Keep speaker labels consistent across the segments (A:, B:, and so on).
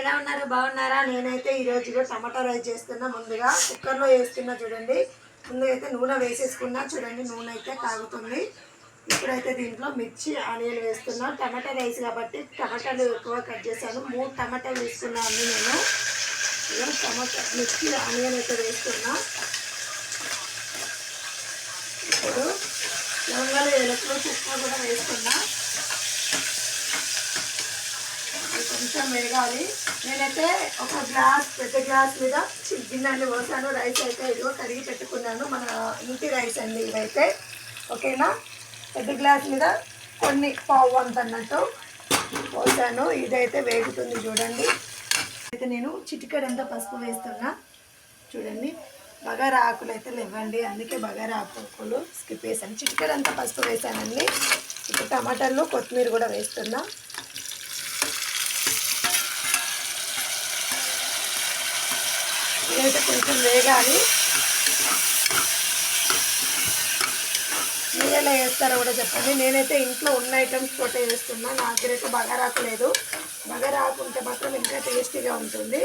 A: ఎలా ఉన్నారు? బాగున్నారా? నేనైతే ఈరోజు టమాటా రైస్ చేస్తున్నా. ముందుగా కుక్కర్లో వేస్తున్నా చూడండి. ముందుగా అయితే నూనె వేసేసుకున్నా చూడండి. నూనె అయితే కాగుతుంది. ఇప్పుడైతే దీంట్లో మిర్చి ఆనియన్ వేస్తున్నా. టమాటా రైస్ కాబట్టి టమాటాలు ఎక్కువ కట్ చేశాను. 3 టమాటాలు వేసుకున్నాను నేను. టమాటా మిర్చి ఆనియన్ అయితే వేస్తున్నా. ఇప్పుడు లవంగాలు ఏలకులు చుక్క కూడా వేస్తున్నా. కొంచెం వేగాలి. నేనైతే ఒక గ్లాస్ పెద్ద గ్లాస్ మీద గిన్నెలు పోసాను. రైస్ అయితే ఇదిగో కడిగి పెట్టుకున్నాను. మన ఇంటి రైస్ అండి ఇవైతే. ఓకేనా? పెద్ద గ్లాస్ మీద కొన్ని పావు అంత అన్నట్టు పోసాను. ఇదైతే వేగుతుంది చూడండి. అయితే నేను చిటికెడంతా పసుపు వేస్తున్నా చూడండి. బగారా ఆకులు అయితే లేవండి, అందుకే బగారా ఆకులు స్కిప్ వేసాను. చిటికెడంతా పసుపు వేసానండి. ఇప్పుడు టమాటాలు కొత్తిమీర కూడా వేస్తున్నా. ఇదైతే కొంచెం వేగాలి. మీరు ఎలా వేస్తారో కూడా చెప్పండి. నేనైతే ఇంట్లో ఉన్న ఐటమ్స్ తోటే వేస్తున్నా. నా దగ్గరైతే బగారాకు లేదు. బగారాకు ఉంటే మాత్రం ఇంకా టేస్టీగా ఉంటుంది.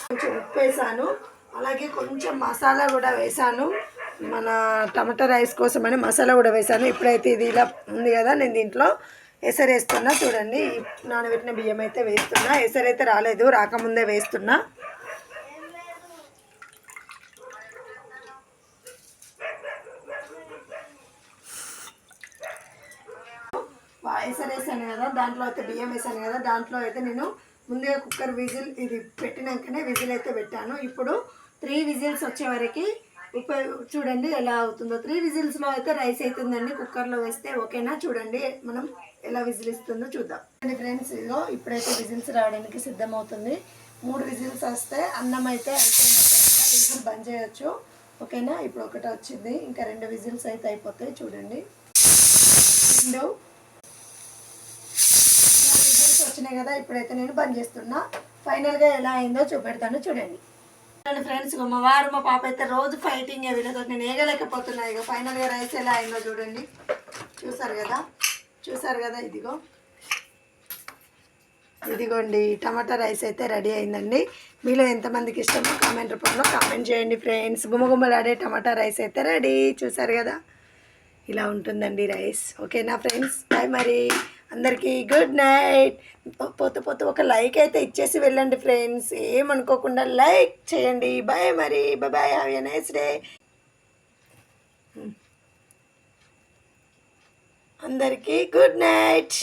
A: కొంచెం ఉప్పు వేసాను, అలాగే కొంచెం మసాలా కూడా వేసాను. మన టమాటా రైస్ కోసమని మసాలా కూడా వేసాను. ఇప్పుడైతే ఇది ఇలా ఉంది కదా, నేను దీంట్లో ఎసరు వేస్తున్నా చూడండి. నానబెట్టిన బియ్యం అయితే వేస్తున్నా. ఎసరు అయితే రాలేదు, రాకముందే వేస్తున్నా. ఎసరు వేసాను కదా, దాంట్లో అయితే బియ్యం వేసాను కదా, దాంట్లో అయితే నేను ముందుగా కుక్కర్ విజిల్ ఇది పెట్టినాకనే విజిల్ అయితే పెట్టాను. ఇప్పుడు 3 విజిల్స్ వచ్చే వరకు చూడండి ఎలా అవుతుందో. 3 విజిల్స్లో అయితే రైస్ అవుతుందండి కుక్కర్లో వేస్తే. ఓకేనా? చూడండి మనం ఎలా విజిల్ ఇస్తుందో చూద్దాం ఫ్రెండ్స్. ఇదిగో ఇప్పుడైతే విజిల్స్ రావడానికి సిద్ధమవుతుంది. 3 విజిల్స్ వస్తే అన్నం అయితే అయిపోయినట్టు. విజిల్ బంద్ చేయొచ్చు. ఓకేనా? ఇప్పుడు ఒకటి వచ్చింది, ఇంకా 2 విజిల్స్ అయితే అయిపోతాయి. చూడండి 2 వచ్చినాయి కదా. ఇప్పుడైతే నేను బంద్ చేస్తున్నా. ఫైనల్గా ఎలా అయిందో చూపెడతాను చూడండి. ఫ్రెండ్స్, మా వారు మా పాప అయితే రోజు ఫైటింగ్ వీళ్ళతో నేను వేయలేకపోతున్నా. ఇక ఫైనల్గా రైస్ ఎలా అయిందో చూడండి. చూసారు కదా ఇదిగోండి టమాటా రైస్ అయితే రెడీ అయిందండి. మీలో ఎంతమందికి ఇష్టమో కామెంట్ రూపంలో కామెంట్ చేయండి ఫ్రెండ్స్. గుమ్మగుమ్మలాడే టమాటా రైస్ అయితే రెడీ. చూసారు కదా, ఇలా ఉంటుందండి రైస్. ఓకేనా ఫ్రెండ్స్? బాయ్ మరి. అందరికీ గుడ్ నైట్. పోతే ఒక లైక్ అయితే ఇచ్చేసి వెళ్ళండి ఫ్రెండ్స్. ఏమనుకోకుండా లైక్ చేయండి. బాయ్ మరి. Bye. Have a nice day. అందరికీ గుడ్ నైట్.